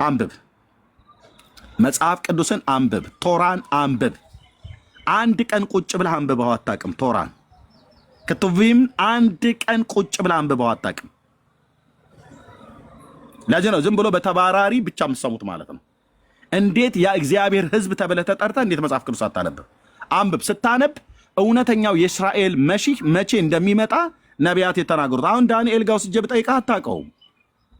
አንብብ፣ መጽሐፍ ቅዱስን አንብብ፣ ቶራን አንብብ። አንድ ቀን ቁጭ ብለህ አንብበው አታውቅም። ቶራን ክቱቪም አንድ ቀን ቁጭ ብለህ አንብበው አታውቅም። ለዚህ ነው ዝም ብሎ በተባራሪ ብቻ የምትሰሙት ማለት ነው። እንዴት ያ እግዚአብሔር ሕዝብ ተብለህ ተጠርተህ እንዴት መጽሐፍ ቅዱስ አታነብብ? አንብብ። ስታነብ እውነተኛው የእስራኤል መሺህ መቼ እንደሚመጣ ነቢያት የተናገሩት። አሁን ዳንኤል ጋር ወስጄ ብጠይቅህ አታውቀውም።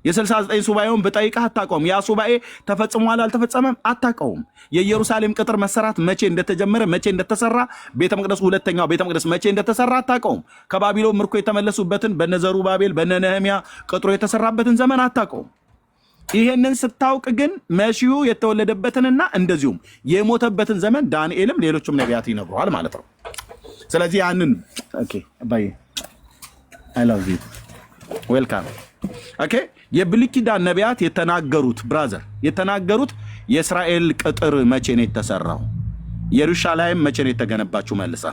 የ69 ሱባኤውን ብጠይቅህ አታውቀውም። ያ ሱባኤ ተፈጽሟል አልተፈጸመም አታውቀውም። የኢየሩሳሌም ቅጥር መሰራት መቼ እንደተጀመረ መቼ እንደተሰራ፣ ቤተ መቅደሱ ሁለተኛው ቤተ መቅደስ መቼ እንደተሰራ አታውቀውም። ከባቢሎን ምርኮ የተመለሱበትን በነ ዘሩባቤል በነ ነህምያ ቅጥሩ የተሰራበትን ዘመን አታውቀውም። ይሄንን ስታውቅ ግን መሺሁ የተወለደበትንና እንደዚሁም የሞተበትን ዘመን ዳንኤልም ሌሎችም ነቢያት ይነግሩሃል ማለት ነው። ስለዚህ ያንን ኦኬ አባዬ አይ ላቭ ዩ ዌልካም ኦኬ። የብሉይ ኪዳን ነቢያት የተናገሩት ብራዘር የተናገሩት የእስራኤል ቅጥር መቼ ነው የተሰራው? ኢየሩሳሌም መቼ ነው የተገነባችው? መልሳ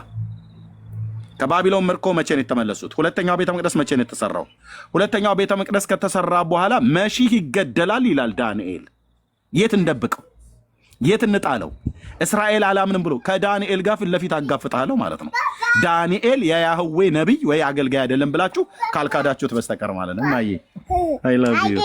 ከባቢሎን ምርኮ መቼ ነው የተመለሱት? ሁለተኛው ቤተ መቅደስ መቼ ነው የተሰራው? ሁለተኛው ቤተ መቅደስ ከተሰራ በኋላ መሺህ ይገደላል ይላል ዳንኤል። የት እንደብቀው? የት እንጣለው? እስራኤል አላምንም ብሎ ከዳንኤል ጋር ፊት ለፊት አጋፍጣለሁ ማለት ነው። ዳንኤል የያህዌ ነቢይ ወይ አገልጋይ አይደለም ብላችሁ ካልካዳችሁት በስተቀር ማለት ነው። ማዬ አይ ላቭ ዩ።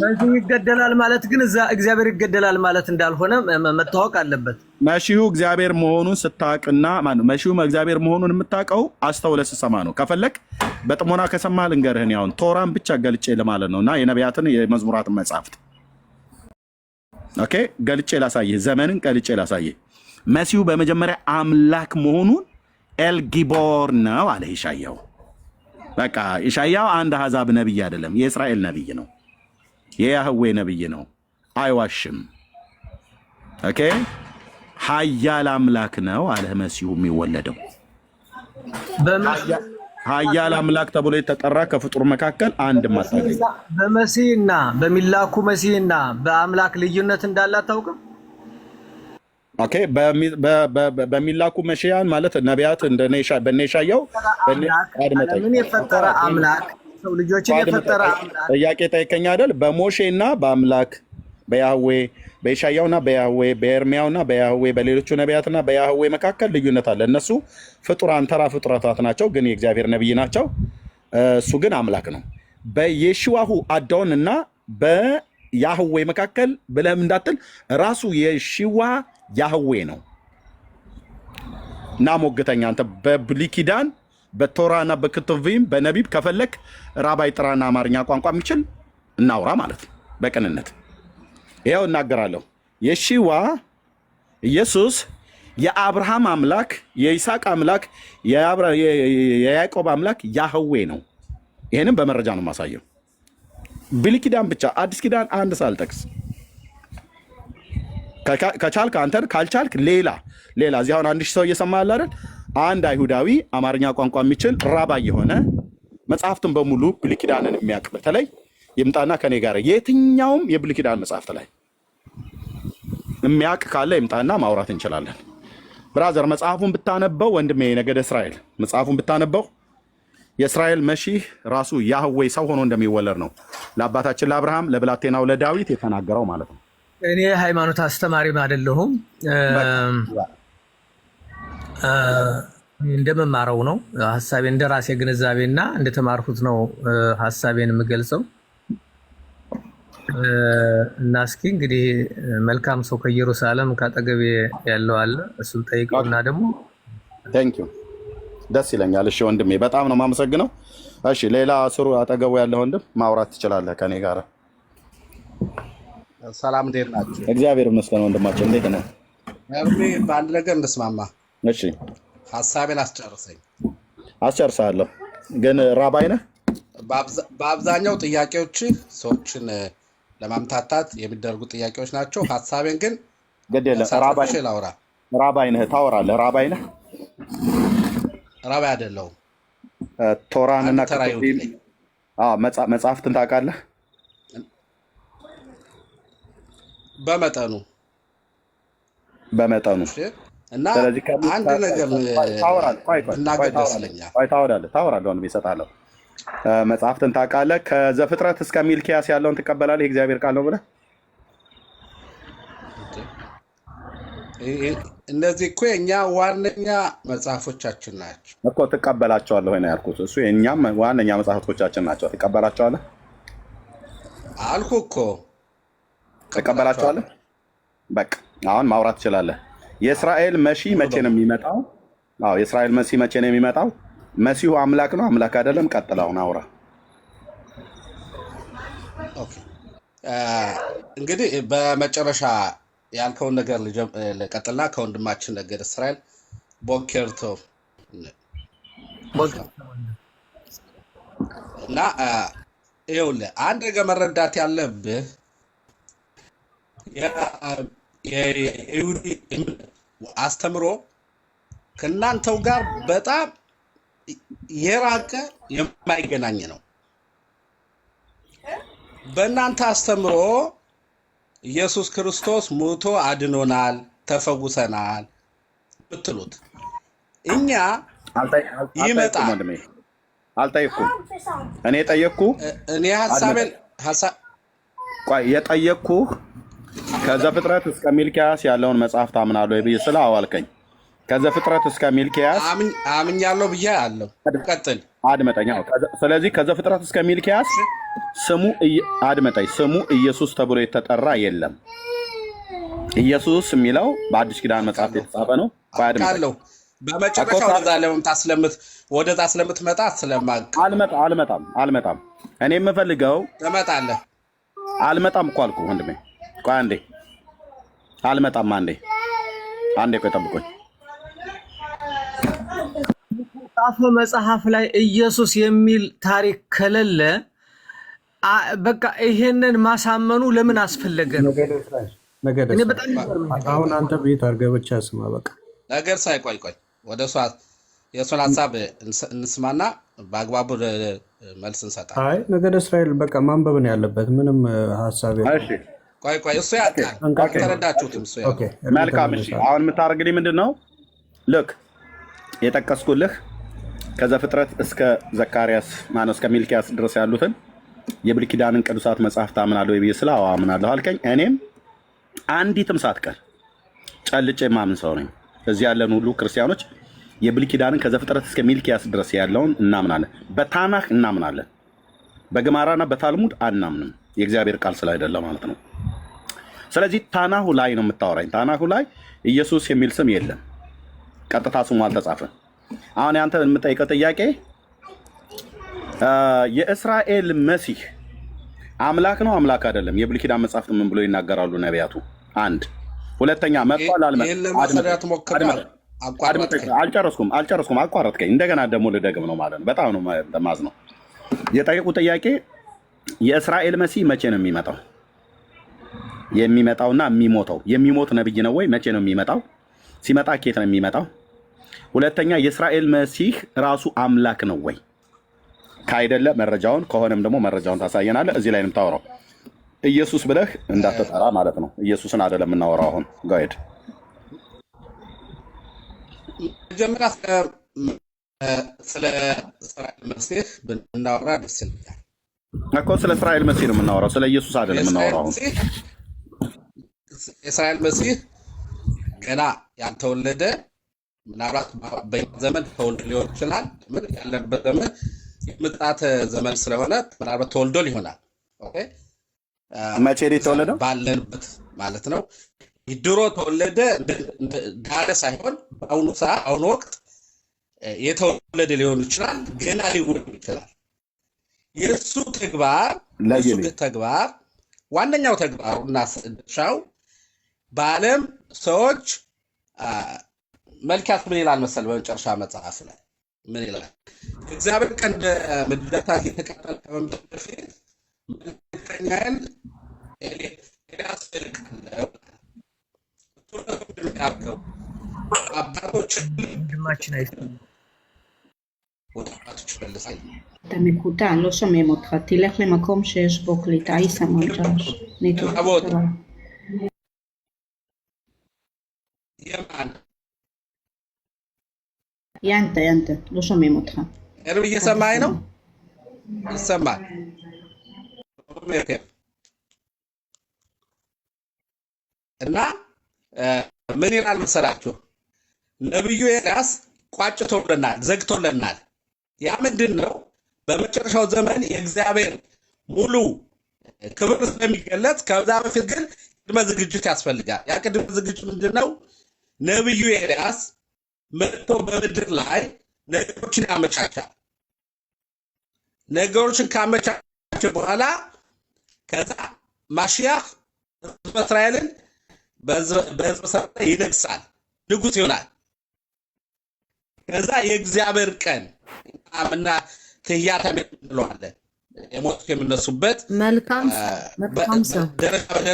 መሺሁ ይገደላል ማለት ግን እዛ እግዚአብሔር ይገደላል ማለት እንዳልሆነ መታወቅ አለበት። መሺሁ እግዚአብሔር መሆኑን ስታቅና ማለት ነው። መሺሁ እግዚአብሔር መሆኑን የምታውቀው አስተውለህ ስትሰማ ነው። ከፈለክ በጥሞና ከሰማህ ልንገርህን ያውን ቶራን ብቻ ገልጬ ለማለት ነውና የነቢያትን የመዝሙራትን መጻሕፍት ኦኬ ገልጬ ላሳየህ። ዘመንን ገልጬ ላሳየህ። መሲሁ በመጀመሪያ አምላክ መሆኑን ኤልጊቦር ነው አለ ኢሳያው። በቃ ኢሳያው አንድ አሕዛብ ነብይ አይደለም፣ የእስራኤል ነብይ ነው፣ የያህዌ ነብይ ነው፣ አይዋሽም። ኦኬ ኃያል አምላክ ነው አለ መሲሁ የሚወለደው። ኃያል አምላክ ተብሎ የተጠራ ከፍጡር መካከል አንድ ማታገኝ። በመሲህና በሚላኩ መሲህና በአምላክ ልዩነት እንዳለ አታውቅም? ኦኬ በሚላኩ መሲያን ማለት ነቢያት በነ ኢሳያው ምን የፈጠረ አምላክ ሰው ልጆችን የፈጠረ አምላክ ጥያቄ ጠይቀኛ አይደል? በሞሼና በአምላክ በያህዌ በኢሳያውና በያህዌ በኤርሚያውና በያህዌ በሌሎቹ ነቢያትና በያህዌ መካከል ልዩነት አለ። እነሱ ፍጡራን ተራ ፍጡራታት ናቸው፣ ግን የእግዚአብሔር ነብይ ናቸው። እሱ ግን አምላክ ነው። በየሽዋሁ አዳውን እና በያህዌ መካከል ብለህም እንዳትል ራሱ የሽዋ ያህዌ ነው እና ሞግተኛ አንተ በብሉይ ኪዳን በቶራና በክቱቪም በነቢብ ከፈለክ ራባይ ጥራና አማርኛ ቋንቋ የሚችል እናውራ ማለት ነው በቅንነት ይኸው እናገራለሁ። የሺዋ ኢየሱስ የአብርሃም አምላክ የይስሐቅ አምላክ የያዕቆብ አምላክ ያህዌ ነው። ይህንም በመረጃ ነው የማሳየው። ብሉይ ኪዳን ብቻ አዲስ ኪዳን አንድ ሳልጠቅስ ከቻልክ አንተን ካልቻልክ ሌላ እዚህ አሁን አንድ ሺህ ሰው እየሰማ ያለ አይደል? አንድ አይሁዳዊ አማርኛ ቋንቋ የሚችል ራባይ የሆነ መጽሐፍትን በሙሉ ብሉይ ኪዳንን የሚያውቅ በተለይ ይምጣና ከኔ ጋር የትኛውም የብሉይ ኪዳን መጽሐፍት ላይ የሚያውቅ ካለ ይምጣና ማውራት እንችላለን። ብራዘር መጽሐፉን ብታነበው ወንድሜ ነገደ እስራኤል መጽሐፉን ብታነበው የእስራኤል መሺህ ራሱ ያህዌ ሰው ሆኖ እንደሚወለድ ነው ለአባታችን ለአብርሃም ለብላቴናው ለዳዊት የተናገረው ማለት ነው። እኔ ሃይማኖት አስተማሪም አይደለሁም፣ እንደመማረው ነው ሐሳቤን እንደራሴ ግንዛቤና እንደተማርኩት ነው ሐሳቤን የምገልጸው። እና እስኪ እንግዲህ መልካም ሰው ከኢየሩሳሌም ካጠገቤ ያለው አለ እሱን ጠይቀውና ደግሞ ቴንክ ዩ ደስ ይለኛል። እሺ ወንድሜ በጣም ነው የማመሰግነው። እሺ ሌላ ስሩ አጠገቡ ያለ ወንድም ማውራት ትችላለህ ከኔ ጋር። ሰላም እንዴት ናችሁ? እግዚአብሔር ይመስገን ወንድማችን እንዴት ነህ? በአንድ ነገር እንስማማ። እሺ ሐሳቤን አስጨርሰኝ። አስጨርሳለሁ ግን ራባይ ነህ። በአብዛኛው ጥያቄዎች ሰዎችን ለማምታታት የሚደረጉ ጥያቄዎች ናቸው። ሐሳቤን ግን ገደለ ራባይ ነህ ታወራለህ። ራባይ ነህ? ራባይ አይደለሁም። ቶራንና ክቱቢም መጽሐፍትን ታውቃለህ? በመጠኑ እና አንድ ነገር ብናገር ደስ ይለኛል። ታወራለህ ወንድሜ እሰጥሃለሁ። መጽሐፍትን ታውቃለህ? ከዘፍጥረት እስከ ሚልኪያስ ያለውን ትቀበላለህ? የእግዚአብሔር ቃል ነው ብለህ እነዚህ እኮ የእኛ ዋነኛ መጽሐፎቻችን ናቸው እኮ። ትቀበላቸዋለህ ወይ ነው ያልኩት። እሱ የእኛም ዋነኛ መጽሐፎቻችን ናቸው። ትቀበላቸዋለህ አልኩ እኮ። ትቀበላቸዋለህ። በቃ አሁን ማውራት ትችላለህ። የእስራኤል መሺ መቼ ነው የሚመጣው? አዎ የእስራኤል መሲ መቼ ነው የሚመጣው? መሲሁ አምላክ ነው አምላክ አይደለም? ቀጥላውን አውራ። እንግዲህ በመጨረሻ ያልከውን ነገር ልቀጥልና ከወንድማችን ነገድ እስራኤል ቦኬርቶ እና ይኸውልህ አንድ ነገር መረዳት ያለብህ የይሁዲ አስተምሮ ከእናንተው ጋር በጣም የራቀ የማይገናኝ ነው። በእናንተ አስተምሮ ኢየሱስ ክርስቶስ ሞቶ አድኖናል፣ ተፈውሰናል ብትሉት እኛ ይመጣል። አልጠየኩም። እኔ ጠየቅኩ። እኔ ሐሳብ የጠየቅኩህ ከዘፍጥረት እስከ ሚልክያስ ያለውን መጽሐፍ ታምናለህ ወይ ብዬ ስለ አዋልከኝ። ከዘፍጥረት እስከ ሚልክያስ አምኛለሁ ብዬ አለው። ቀጥል፣ አድመጠኝ። ስለዚህ ከዘፍጥረት እስከ ሚልክያስ ስሙ ኢየሱስ ተብሎ የተጠራ የለም። ኢየሱስ የሚለው በአዲስ ኪዳን መጽሐፍ የተጻፈ ነው። አድመጠኝ። በመጨረሻ ወደዛ ስለምትመጣ ስለማቅ አልመጣም። እኔ የምፈልገው ትመጣለህ። አልመጣም እኮ አልኩህ ወንድሜ። ቆይ አንዴ አልመጣም። አንዴ ቆይ ጠብቆኝ። ጻፈ መጽሐፍ ላይ ኢየሱስ የሚል ታሪክ ከሌለ በቃ ይሄንን ማሳመኑ ለምን አስፈለገ ነው? እኔ በጣም አሁን አንተ ቤት አድርገህ ብቻ ስማ። በቃ ነገር ሳይቆይ ወደ የእሱን ሀሳብ እንስማና በአግባቡ መልስ እንሰጣለን። አይ ነገደ እስራኤል በቃ ማንበብ ነው ያለበት። ምንም ሀሳብ ቆይ እሱ ያውቃል። ተረዳችሁትም? እሱ ያውቃል። መልካም። እሺ አሁን የምታደርግልኝ ምንድን ነው? ልክ የጠቀስኩልህ ከዘፍጥረት እስከ ዘካርያስ እስከ ሚልክያስ ድረስ ያሉትን የብሉይ ኪዳንን ቅዱሳት መጽሐፍ ታምናለህ ወይ ብዬ ስለ አዎ አምናለሁ አልከኝ። እኔም አንዲትም ሳትቀር ጨልጬ ማምን ሰው ነኝ። እዚህ ያለን ሁሉ ክርስቲያኖች የብሉይ ኪዳንን ከዘፍጥረት እስከ ሚልክያስ ድረስ ያለውን እናምናለን። በታናህ እናምናለን፣ በገማራና በታልሙድ አናምንም። የእግዚአብሔር ቃል ስላይደለ ማለት ነው። ስለዚህ ታናሁ ላይ ነው የምታወራኝ። ታናሁ ላይ ኢየሱስ የሚል ስም የለም፣ ቀጥታ ስሙ አልተጻፈም። አሁን ያንተ የምጠይቀው ጥያቄ የእስራኤል መሲህ አምላክ ነው አምላክ አይደለም? የብሉይ ኪዳን መጽሐፍት ምን ብሎ ይናገራሉ ነቢያቱ? አንድ ሁለተኛ መጥቷል አልጨረስኩም፣ አቋረጥከኝ። እንደገና ደግሞ ልደግም ነው ማለት ነው። በጣም ነው ማዝነው። የጠየቁ ጥያቄ የእስራኤል መሲህ መቼ ነው የሚመጣው? የሚመጣውና የሚሞት ነብይ ነው ወይ? መቼ ነው የሚመጣው? ሲመጣ ኬት ነው የሚመጣው? ሁለተኛ የእስራኤል መሲህ ራሱ አምላክ ነው ወይ? ካይደለ መረጃውን፣ ከሆነም ደግሞ መረጃውን ታሳየናለህ። እዚህ ላይ ነው የምታወራው። ኢየሱስ ብለህ እንዳትጠራ ማለት ነው። ኢየሱስን አይደለም የምናወራው አሁን። ጋይድ መጀመሪያ ስለ እስራኤል መሲህ ብናወራ ደስ ይላል እኮ። ስለ እስራኤል መሲህ ነው የምናወራው፣ ስለ ኢየሱስ አይደለም የምናወራው አሁን። የእስራኤል መሲህ ገና ያልተወለደ ምናልባት በዘመን ተወልዶ ሊሆን ይችላል። ምን ያለበት ዘመን የምጣት ዘመን ስለሆነ ምናልባት ተወልዶ ሊሆናል። ኦኬ መቼ ነው የተወለደው? ባለንበት ማለት ነው። ድሮ ተወለደ ዳረ ሳይሆን በአሁኑ ወቅት የተወለደ ሊሆን ይችላል። ገና ሊወለድ ይችላል። የእሱ ተግባር ዋነኛው ተግባሩ እና ድርሻው በዓለም ሰዎች መልካት ምን ይላል መሰል? በመጨረሻ መጽሐፍ ላይ ምን ይላል? እግዚአብሔር ቀን ምድረታት የተቀጠለ ከመምጣቱ በፊት መልእክተኛዬን ኤልያስ እልካለሁ። አባቶች אתה מקוטע, לא שומעים אותך. תלך למקום שיש בו קליטה. איסמון ג'וש. ינטה, לא שומעים אותך. ערב እየሰማኝ ነው? ይሰማል። እና ምን ይላል መሰላችሁ? ነብዩ ኤልያስ ቋጭቶልናል፣ ዘግቶልናል። ያ ምንድነው? በመጨረሻው ዘመን የእግዚአብሔር ሙሉ ክብር ስለሚገለጽ ከዛ በፊት ግን ቅድመ ዝግጅት ያስፈልጋል። ያ ቅድመ ዝግጅት ምንድነው? ነብዩ ኤልያስ መጥቶ በምድር ላይ ነገሮችን ያመቻቻል። ነገሮችን ካመቻቸ በኋላ ከዛ ማሽያህ እስራኤልን በሕዝበ እስራኤል ይነግሳል፣ ንጉስ ይሆናል። ከዛ የእግዚአብሔር ቀን እና ትህያተ እንለዋለን የሞቱት የሚነሱበት መልካም ሰው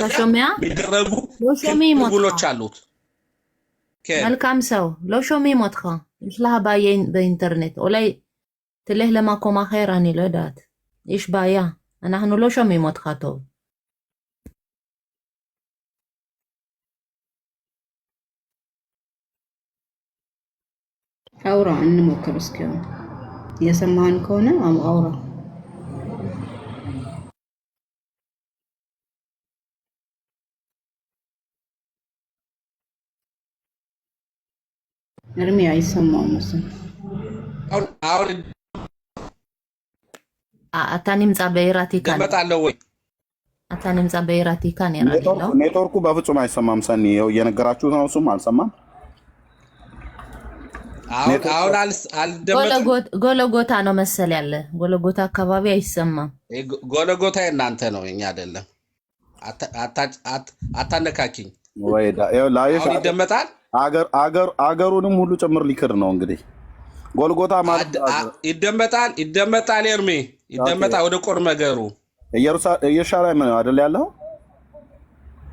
ተሾሚያ የሚደረጉ ጉሎች አሉት። መልካም ሰው ሎ ሾሚ ሞትካ ይሽላህ በኢንተርኔት ኦላይ ትልህ ለማኮማ ኸይር አኒ ለዳት إيش بايا أنا هنو لو شو ميموت خاتو أورا እንሞክር እስኪ የሰማን ከሆነ አውራ እርሚ አይሰማም መሰለኝ አሁን አታኒም ጻበይራቲ ካን ደመጣለው ወይ አታኒም ጻበይራቲ ካን ያራለው ኔትወርኩ በፍጹም አይሰማም። ሰኒ ይኸው እየነገራችሁት ነው። እሱም አልሰማም። አሁን አልደመጥም። ጎለጎታ ነው መሰል ያለ ጎለጎታ አካባቢ አይሰማም። ጎለጎታ እናንተ ነው እኛ አይደለም። አታነካኪኝ ወይዳ ይኸው ላይሽ ይደመጣል። አገሩንም ሁሉ ጭምር ሊክድ ነው እንግዲህ ጎልጎታ ማለት ይደመጣል። ኤርሚ ይደመጣል። ወደ ቆር ነገሩ ኢየሩሳሌም ነው አይደል ያለው?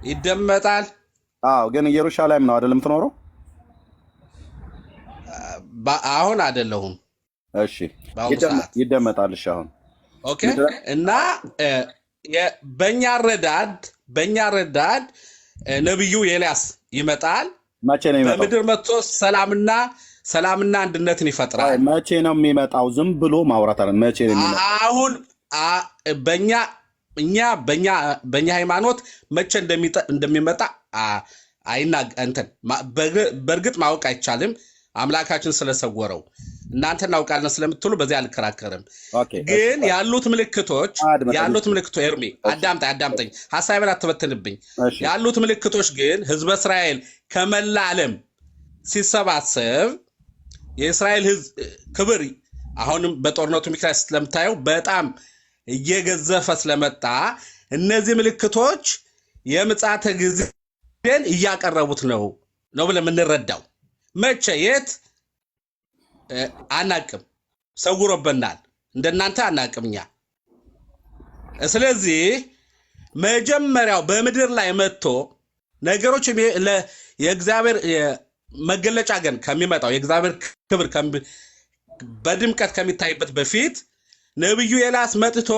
ይደመጣል። አዎ፣ ግን ኢየሩሳሌም ነው አይደል የምትኖረው? አሁን አይደለሁም። እሺ፣ ይደመጣል። እሺ፣ አሁን ኦኬ። እና በእኛ ረዳድ ነብዩ ኤልያስ ይመጣል። መቼ ነው የሚመጣው? በምድር መጥቶ ሰላምና አንድነትን ይፈጥራል። መቼ ነው የሚመጣው? ዝም ብሎ ማውራት አይደል? መቼ ነው የሚመጣው? አሁን በእኛ ሃይማኖት መቼ እንደሚመጣ በእርግጥ ማወቅ አይቻልም፣ አምላካችን ስለሰወረው። እናንተ እናውቃለን ስለምትሉ በዚህ አልከራከርም። ግን ያሉት ምልክቶች ኤርሚ አዳምጠኝ፣ ሐሳቤን አትበትንብኝ። ያሉት ምልክቶች ግን ህዝበ እስራኤል ከመላ ዓለም ሲሰባሰብ የእስራኤል ህዝብ ክብር አሁንም በጦርነቱ ምክንያት ስለምታየው በጣም እየገዘፈ ስለመጣ እነዚህ ምልክቶች የምጽአተ ጊዜን እያቀረቡት ነው ብለን የምንረዳው። መቼ የት አናቅም፣ ሰውሮበናል። እንደናንተ አናቅም እኛ። ስለዚህ መጀመሪያው በምድር ላይ መጥቶ ነገሮች የእግዚአብሔር መገለጫ ግን ከሚመጣው የእግዚአብሔር ክብር በድምቀት ከሚታይበት በፊት ነብዩ ኤልያስ መጥቶ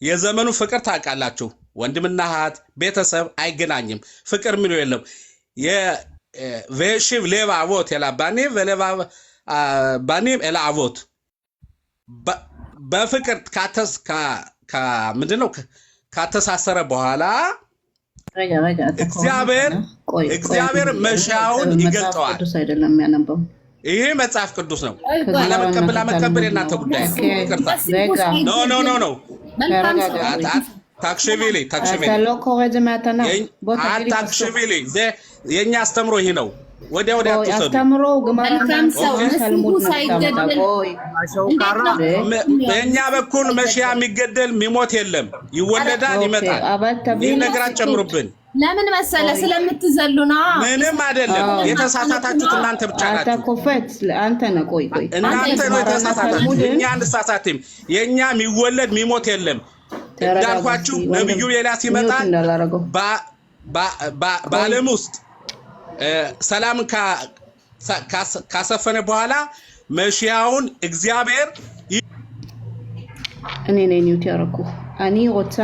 የዘመኑ ፍቅር ታውቃላችሁ፣ ወንድምና እህት ቤተሰብ አይገናኝም፣ ፍቅር የሚለው የለም። የቬሽቭ ሌባ አቮት የላባኒ ወሌባ ባኒም ኤላ አቮት በፍቅር ምንድነው ካተሳሰረ በኋላ እግዚአብሔር መሻውን ይገልጠዋል። ይሄ መጽሐፍ ቅዱስ ነው። አለመቀበል የእናንተ ጉዳይ ነው። ታክሽቪሊ የእኛ አስተምሮ ይህ ነው። ወዲያ በእኛ በኩል መሽያ የሚገደል የሚሞት የለም፣ ይወለዳል፣ ይመጣል። ይህ ነገር አትጨምሩብን። ለምን መሰለ ስለምትዘሉ ነው። ምንም አይደለም። የተሳሳታችሁት እናንተ ብቻ ናችሁ። እናንተ ነው የተሳሳታችሁት። እኛ አንሳሳትም። የእኛ የሚወለድ የሚሞት የለም። እንዳልኳችሁ ነብዩ ኤልያስ ይመጣል። በዓለም ውስጥ ሰላም ካሰፈነ በኋላ መሽያውን እግዚአብሔር እኔ ነኝ ያረኩ እኔ ወጣ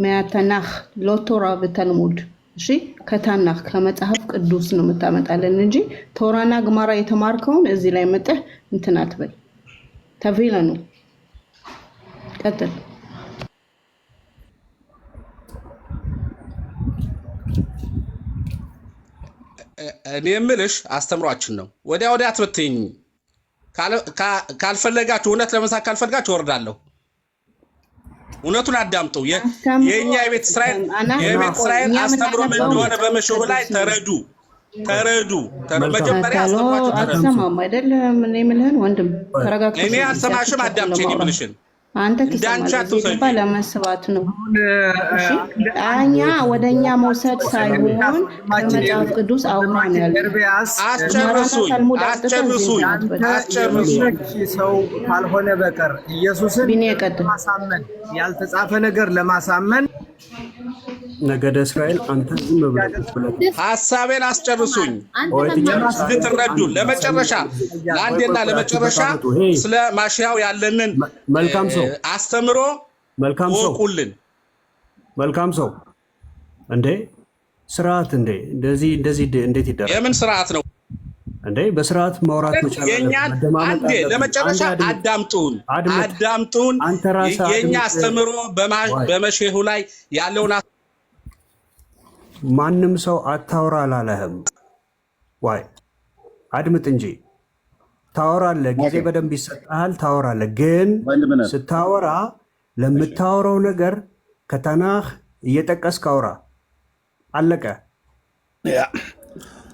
ማተናህ ሎቶራ በተልሙድ እሺ፣ ከታናህ ከመጽሐፍ ቅዱስ ነው የምታመጣለን እንጂ ቶራና ግማራ የተማርከውን እዚህ ላይ መጥተህ እንትን አትበል። ተቪለ ነው ቀጥል። እኔ የምልሽ አስተምሯችን ነው። ወዲያ አትበትኝ። ካልፈለጋችሁ እውነት ለመሳቅ ካልፈለጋችሁ ወርዳለሁ። እውነቱን አዳምጡ። የኛ የቤተ እስራኤል አስተምሮ ምን እንደሆነ በመሽሁ ላይ ተረዱ። መጀመሪያ አስተምሯችሁ አትሰማም አይደል? ምን የምልህን ወንድም ተረጋግተህ እኔ አልሰማሽም። አዳምጪኝ የምልሽን አንተ ትሰማለህ ለመስባት ነው። እኛ ወደኛ መውሰድ ሳይሆን ከመጽሐፍ ቅዱስ አውራን ያለው አስጨርሱኝ። ሰው ካልሆነ በቀር ኢየሱስን ለማሳመን ያልተጻፈ ነገር ለማሳመን ነገደ እስራኤል አንተ ዝም ብለህ ሐሳቤን አስጨርሱኝ እንድትረዱ። ለመጨረሻ ለአንዴና ለመጨረሻ ስለ ማሽያው ያለንን መልካም ሰው አስተምሮ ወቁልን። መልካም ሰው እንዴ ስርዓት እንዴ እንደዚህ እንዴት ይደረጋል? የምን ስርዓት ነው እንዴ? በስርዓት ማውራት መቻል አለበት። አንዴ ለመጨረሻ አዳምጡን። አንተ ራስህ የኛ አስተምሮ በመሽሁ ላይ ያለውን ማንም ሰው አታውራ አላለህም ወይ? አድምጥ እንጂ ታወራለህ። ጊዜ በደንብ ይሰጣል፣ ታወራለህ። ግን ስታወራ ለምታወራው ነገር ከተናህ እየጠቀስክ አውራ። አለቀ።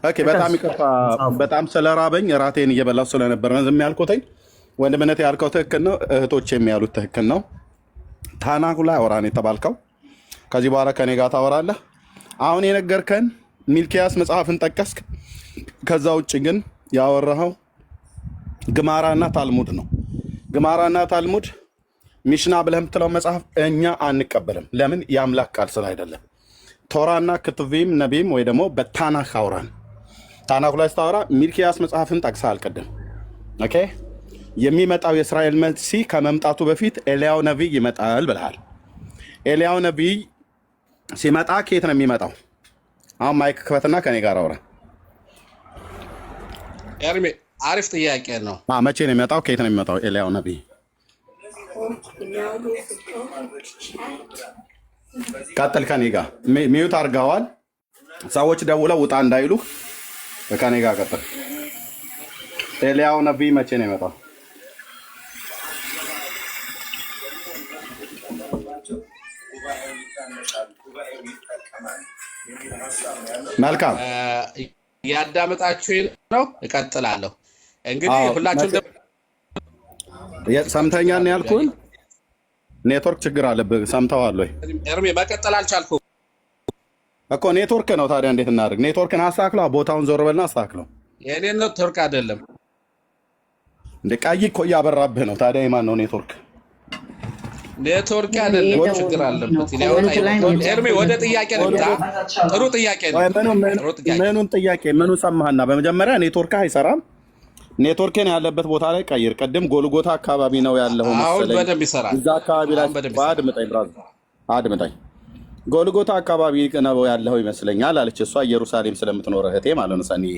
ኦኬ። በጣም ይቅርታ። በጣም ስለራበኝ ራቴን እየበላሁ ስለነበር ነው ዝም ያልኩትኝ። ወንድምነት ያልከው ትክክል ነው። እህቶች የሚያሉት ትክክል ነው። ታናሁ ላይ አውራ ነው የተባልከው። ከዚህ በኋላ ከኔ ጋር ታወራለህ። አሁን የነገርከን ሚልኪያስ መጽሐፍን ጠቀስክ። ከዛ ውጭ ግን ያወራኸው ግማራና ታልሙድ ነው። ግማራና ታልሙድ ሚሽና ብለህ የምትለው መጽሐፍ እኛ አንቀበልም። ለምን? የአምላክ ቃል ስለ አይደለም። ቶራና ክትቪም ነቢም ወይ ደግሞ በታናክ አውራን። ታናኩ ላይ ስታወራ ሚልኪያስ መጽሐፍን ጠቅሰህ አልቀድም። ኦኬ። የሚመጣው የእስራኤል መሲህ ከመምጣቱ በፊት ኤልያው ነቢይ ይመጣል ብለሃል። ኤልያው ነቢይ ሲመጣ ከየት ነው የሚመጣው? አሁን ማይክ ክፈትና ከኔ ጋር አውራ። ኤርሚ አሪፍ ጥያቄ ነው። መቼ ነው የሚመጣው? ከየት ነው የሚመጣው ኤልያው ነቢይ? ቀጥል። ከኔ ጋር ሚዩት አድርገዋል። ሰዎች ደውለው ውጣ እንዳይሉ ከኔ ጋር ቀጥል። ኤልያው ነቢይ መቼ ነው የሚመጣው? መልካም ያዳመጣችሁ ነው። እቀጥላለሁ። እንግዲህ ሁላችሁም ሰምተኛል ነው ያልኩን። ኔትወርክ ችግር አለብህ። ሰምተዋል ወይ? ኤርሚ መቀጠል አልቻልኩም እኮ ኔትወርክ ነው። ታዲያ እንዴት እናድርግ? ኔትወርክን አስተካክለው። ቦታውን ዞር በልና አስተካክለው። የኔ ኔትወርክ አይደለም እንደ ቀይ እኮ እያበራብህ ነው። ታዲያ የማን ነው ኔትወርክ? ኔትወርክ አይደለም፣ ችግር አለበት። ኤርሚ ወደ ጥያቄ ነው። ጥሩ ጥያቄ ነው። ምኑን ጥያቄ ምኑ ሰማህና? በመጀመሪያ ኔትወርክ አይሰራም። ኔትወርክን ያለበት ቦታ ላይ ቀይር። ቅድም ጎልጎታ አካባቢ ነው ያለው መሰለኝ። አሁን በደንብ ይሰራል። እዛ አካባቢ ላይ አድምጠኝ፣ ብራዘር አድምጠኝ። ጎልጎታ አካባቢ ነው ያለው ይመስለኛል አለች እሷ፣ ኢየሩሳሌም ስለምትኖር እህቴ ማለት ነው ሰኒዬ።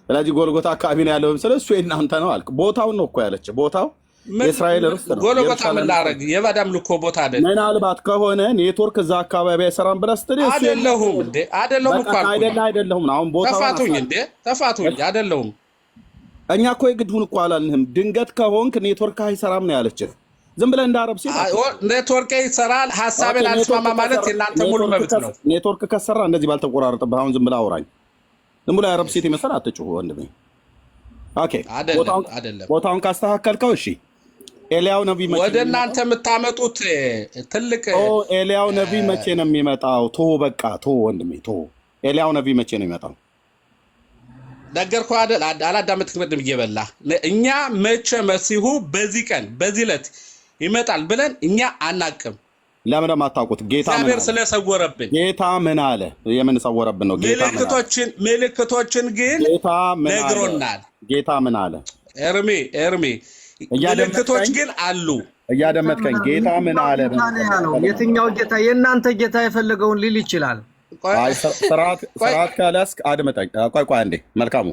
ስለዚህ ጎልጎታ አካባቢ ነው ያለው መሰለኝ። እሱ የእናንተ ነው አልክ። ቦታውን ነው እኮ ያለች። ቦታው የእስራኤል ርስት ነው። ጎልጎታ ምን ላደርግ? የባዳም ልኮ ቦታ አይደለም። ምናልባት ከሆነ ኔትወርክ እዛ አካባቢ አይሰራም ብለህ ስትል አይደለሁም እንዴ? አይደለሁም እኮ አልኩኝ። አይደለሁም። አሁን ቦታው ተፋቱኝ እንዴ? ተፋቱኝ። አይደለሁም። እኛ እኮ የግድሁን እኮ አላልንህም። ድንገት ከሆንክ ኔትወርክ አይሰራም ነው ያለችህ። ዝም ብለህ እንደ አረብ ሲል ኔትወርክ ይሰራል። ሐሳቤን አልስማማ ማለት የእናንተ ሙሉ መብት ነው። ኔትወርክ ከሰራ እንደዚህ ባልተቆራረጠብህ አሁን ዝም ብለህ አውራኝ። ዝም ብለህ አረብ ሴት ይመስል አትጩህ ወንድሜ። ኦኬ፣ ቦታውን ካስተካከልከው እሺ። ኤልያው ነቢይ መቼ ወደ እናንተ የምታመጡት ትልቅ ኤልያው ነቢይ መቼ ነው የሚመጣው? ቶ በቃ ቶ ወንድሜ ቶ። ኤልያው ነቢይ መቼ ነው የሚመጣው? ነገርኩህ አይደል? አላዳመጥክም? ቅድም እየበላ እኛ መቼ መሲሁ በዚህ ቀን በዚህ ዕለት ይመጣል ብለን እኛ አናቅም። ለምን አታውቁት? ጌታ ምን እግዚአብሔር ስለሰወረብን። ጌታ ምን አለ? የምን ሰወረብን ነው? ጌታ ምልክቶችን ግን ነግሮናል። ጌታ ምን አለ? ኤርሚ ምልክቶች ግን አሉ። እያደመጥከኝ? ጌታ ምን አለ? የትኛው ጌታ? የእናንተ ጌታ የፈለገውን ሊል ይችላል። ስርዓት ካልያዝክ አድምጠኝ። ቆይ አንዴ። መልካሙ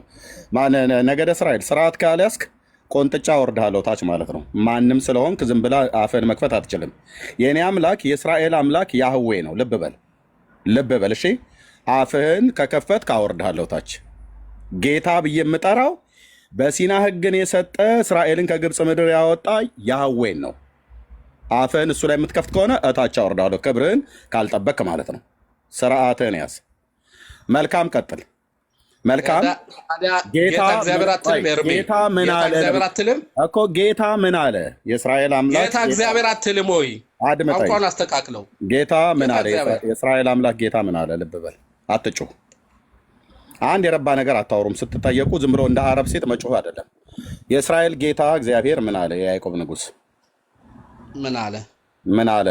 ነገደ እስራኤል ስርዓት ካልያዝክ ቆንጥጫ ወርድሃለሁ ታች ማለት ነው። ማንም ስለሆንክ ዝም ብላ አፍህን መክፈት አትችልም። የእኔ አምላክ የእስራኤል አምላክ ያህዌ ነው። ልብ በል እሺ። አፍህን ከከፈትክ አወርድሃለሁ ታች። ጌታ ብዬ የምጠራው በሲና ሕግን የሰጠ እስራኤልን ከግብፅ ምድር ያወጣ ያህዌን ነው። አፍህን እሱ ላይ የምትከፍት ከሆነ እታች አወርዳለሁ፣ ክብርህን ካልጠበቅ ማለት ነው። ስርዓትህን ያዝ። መልካም ቀጥል። መልካም ጌታ ምን አለ እኮ? ጌታ ምን አለ? የእስራኤል አምላክ ጌታ እግዚአብሔር አትልም ወይ? አድምጠኝ። አቋን አስተካክለው። ጌታ ምን አለ? የእስራኤል አምላክ ጌታ ምን አለ? ልብ በል፣ አትጩህ። አንድ የረባ ነገር አታወሩም ስትጠየቁ። ዝም ብሎ እንደ አረብ ሴት መጮህ አይደለም። የእስራኤል ጌታ እግዚአብሔር ምን አለ? የያዕቆብ ንጉሥ ምን አለ? ምን አለ?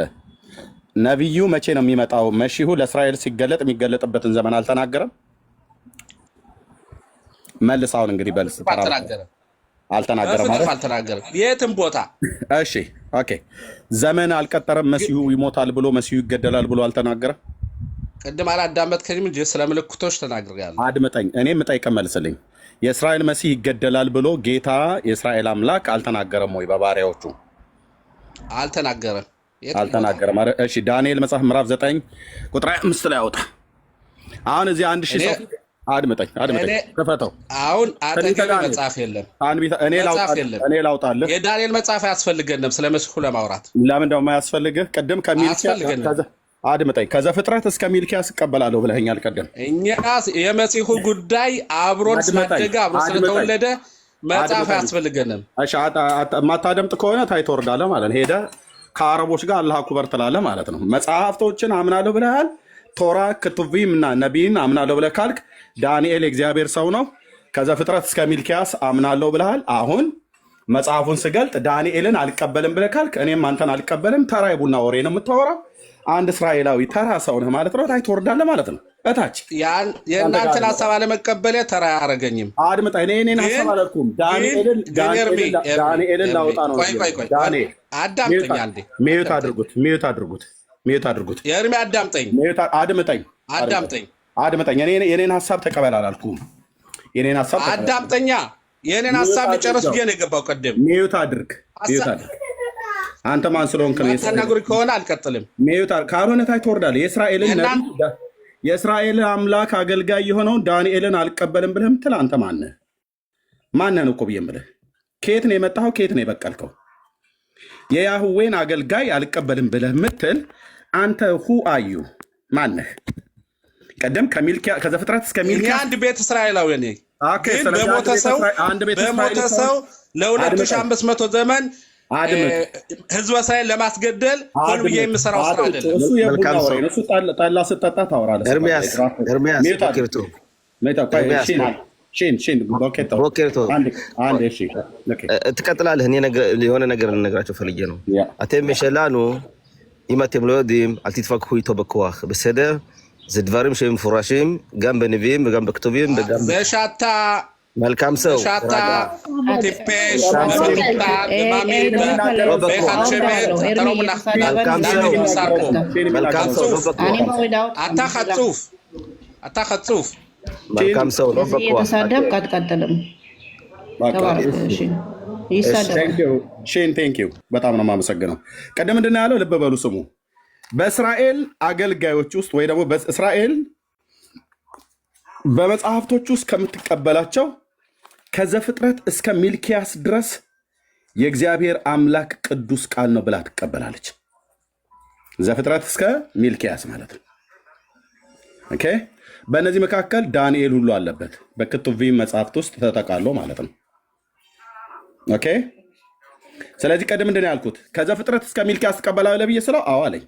ነቢዩ መቼ ነው የሚመጣው? መሺሁ ለእስራኤል ሲገለጥ የሚገለጥበትን ዘመን አልተናገረም? መልስ። አሁን እንግዲህ በልስ አልተናገረም ማለት አልተናገረም የትም ቦታ። እሺ ኦኬ። ዘመን አልቀጠረም። መሲሁ ይሞታል ብሎ መሲሁ ይገደላል ብሎ አልተናገረም? ቅድም አላዳመጥከኝም እንጂ ስለ ምልክቶች ተናግሬያለሁ። አድምጠኝ። እኔ የምጠይቅህ መልስልኝ። የእስራኤል መሲህ ይገደላል ብሎ ጌታ የእስራኤል አምላክ አልተናገረም ወይ? በባሪያዎቹ አልተናገረም። እሺ ዳንኤል መጽሐፍ ምዕራፍ 9 ቁጥር 5 ላይ አውጣ። አሁን እዚህ 1000 ሰው አድምጠኝ፣ ክፈተው። አሁን አጠገቤ መጽሐፍ የለም፣ እኔ ላውጣልህ። የዳንኤል መጽሐፍ አያስፈልገንም ስለ መሲሁ ለማውራት። ለምን ደሞ የማያስፈልግህ? ቅድም አድምጠኝ፣ ከዘፍጥረት እስከ ሚልኪያስ እቀበላለሁ ብለኸኛል ቅድም። እኛ የመሲሁ ጉዳይ አብሮን ስላደገ አብሮ ስለተወለደ መጽሐፍ አያስፈልገንም። እሺ የማታደምጥ ከሆነ ታይ ትወርዳለህ ማለት ነው። ሄደህ ከአረቦች ጋር አላህ አክበር ትላለህ ማለት ነው። መጽሐፍቶችን አምናለሁ ብለሃል። ቶራ ክቱቪም እና ነቢይን አምናለሁ ብለህ ካልክ ዳንኤል የእግዚአብሔር ሰው ነው። ከዘፍጥረት እስከ ሚልኪያስ አምናለሁ ብለሃል። አሁን መጽሐፉን ስገልጥ ዳንኤልን አልቀበልም ብለህ ካልክ እኔም አንተን አልቀበልም። ተራ የቡና ወሬ ነው የምታወራው። አንድ እስራኤላዊ ተራ ሰው ነህ ማለት ነው። ታይ ትወርዳለህ ማለት ነው። እታች የእናንተን ሀሳብ አለመቀበል ተራ አያረገኝም። አድምጣ። እኔን ሀሳብ አላልኩም። ዳንኤልን ላውጣ ነው። አዳምጠኝ አንዴ። ሚዩት አድርጉት። የእርሜ አዳምጠኝ። አድምጠኝ። የኔን ሀሳብ ተቀበል አላልኩም። የኔን ሀሳብ አዳምጠኛ። የኔን ሀሳብ ልጨርስ ብዬ ነው የገባው። ቀደም ሚዩት አድርግ። አንተ ማን ስለሆንክ ነው? ተናግሪ ከሆነ አልቀጥልም። ካልሆነ ታይ ትወርዳለህ። የእስራኤል አምላክ አገልጋይ የሆነውን ዳንኤልን አልቀበልም ብለህ ምትል አንተ ማነህ? ማነህ ነው እኮ ብዬ የምልህ። ከየት ነው የመጣኸው? ከየት ነው የበቀልከው? የያህዌን አገልጋይ አልቀበልም ብለህ ምትል አንተ ሁ አዩ ማነህ? ቀደም ከዘፍጥረት እስከ ሚልኪያስ አንድ ቤተ እስራኤላዊ ነኝ። በሞተ ሰው ለ2500 ዘመን ህዝበ እስራኤል ለማስገደል ሁሉ ብዬ የምሰራው ስራ አይደለም። እሱ የቡና ወሬ ነው። እሱ ጠላ ስጠጣ ታወራለህ። ኤርሚያስ ትቀጥላለህ። የሆነ ነገር ልነግራቸው ፈልጌ ነው። አቴም የሸላኑ אם אתם לא יודעים, אל תתווכחו איתו בכוח, בסדר? זה דברים שהם מפורשים, גם בנביאים וגם בכתובים וגם... זה שאתה... מלכם סו. זה שאתה טיפש, ומטומטם, ומאמין, ואחד שמת, אתה לא מלך... מלכם סו, לא בכוח. אתה חצוף. מלכם סו, לא בכוח. እየተሳደብ ቀጥቀጥልም ቴንኪው በጣም ነው የማመሰግነው። ቀደም ምንድን ነው ያለው? ልብ በሉ ስሙ። በእስራኤል አገልጋዮች ውስጥ ወይ ደግሞ በእስራኤል በመጽሐፍቶች ውስጥ ከምትቀበላቸው ከዘፍጥረት እስከ ሚልኪያስ ድረስ የእግዚአብሔር አምላክ ቅዱስ ቃል ነው ብላ ትቀበላለች። ዘፍጥረት እስከ ሚልኪያስ ማለት ነው። ኦኬ። በእነዚህ መካከል ዳንኤል ሁሉ አለበት። በክቱቪም መጽሐፍት ውስጥ ተጠቃሎ ማለት ነው። ኦኬ። ስለዚህ ቀደም ምንድን ነው ያልኩት? ከዘፍጥረት እስከ ሚልኪያስ ትቀበላለህ ብዬ ስለው አዎ አለኝ።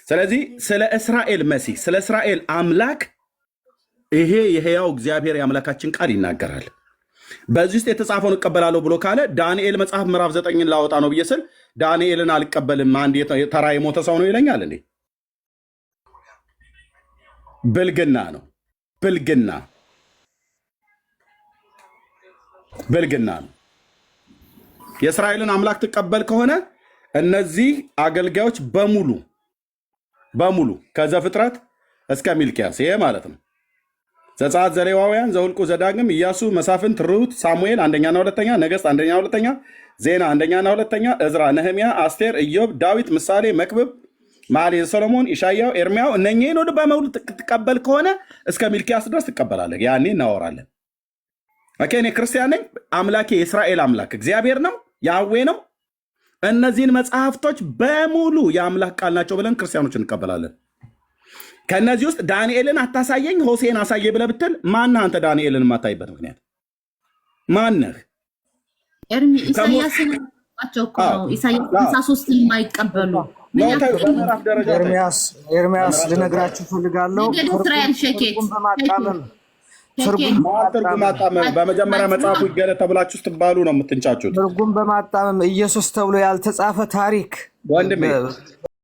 ስለዚህ ስለ እስራኤል መሲህ ስለ እስራኤል አምላክ ይሄ የሕያው እግዚአብሔር የአምላካችን ቃል ይናገራል። በዚህ ውስጥ የተጻፈውን እቀበላለሁ ብሎ ካለ ዳንኤል መጽሐፍ ምዕራፍ 9 ላወጣ ነው ብዬ ስል ዳንኤልን አልቀበልም አንድ ተራ የሞተ ሰው ነው ይለኛል እንዴ? ብልግና ነው። ብልግና ነው። የእስራኤልን አምላክ ትቀበል ከሆነ እነዚህ አገልጋዮች በሙሉ ከዘፍጥረት እስከ ሚልኪያስ ይሄ ማለት ነው። ዘጸአት፣ ዘሌዋውያን፣ ዘኍልቍ፣ ዘዳግም፣ ኢያሱ፣ መሳፍንት፣ ሩት፣ ሳሙኤል አንደኛና ሁለተኛ፣ ነገሥት አንደኛና ሁለተኛ፣ ዜና አንደኛና ሁለተኛ፣ እዝራ፣ ነህምያ፣ አስቴር፣ ኢዮብ፣ ዳዊት፣ ምሳሌ፣ መክብብ፣ መኃልየ ሰሎሞን፣ ኢሻያው፣ ኤርምያው እነኚህን ወደ በሙሉ ትቀበል ከሆነ እስከ ሚልኪያስ ድረስ ትቀበላለህ። ያኔ እናወራለን። ኦኬ እኔ ክርስቲያን ነኝ። አምላኬ የእስራኤል አምላክ እግዚአብሔር ነው፣ ያህዌ ነው። እነዚህን መጽሐፍቶች በሙሉ የአምላክ ቃል ናቸው ብለን ክርስቲያኖች እንቀበላለን። ከእነዚህ ውስጥ ዳንኤልን አታሳየኝ ሆሴን አሳየ ብለህ ብትል ማነህ አንተ? ዳንኤልን የማታይበት ምክንያት ማነህ? ኢሳያስን አቸው እኮ ነው። ኢሳያስ 53 የማይቀበሉ ኤርሚያስ ልነግራችሁ ፈልጋለሁ። ትርጉም ማጣመም በመጀመሪያ መጽሐፉ ይገለጥ ተብላችሁ ስትባሉ ነው የምትንጫጩት። ትርጉም በማጣመም ኢየሱስ ተብሎ ያልተጻፈ ታሪክ ወንድሜ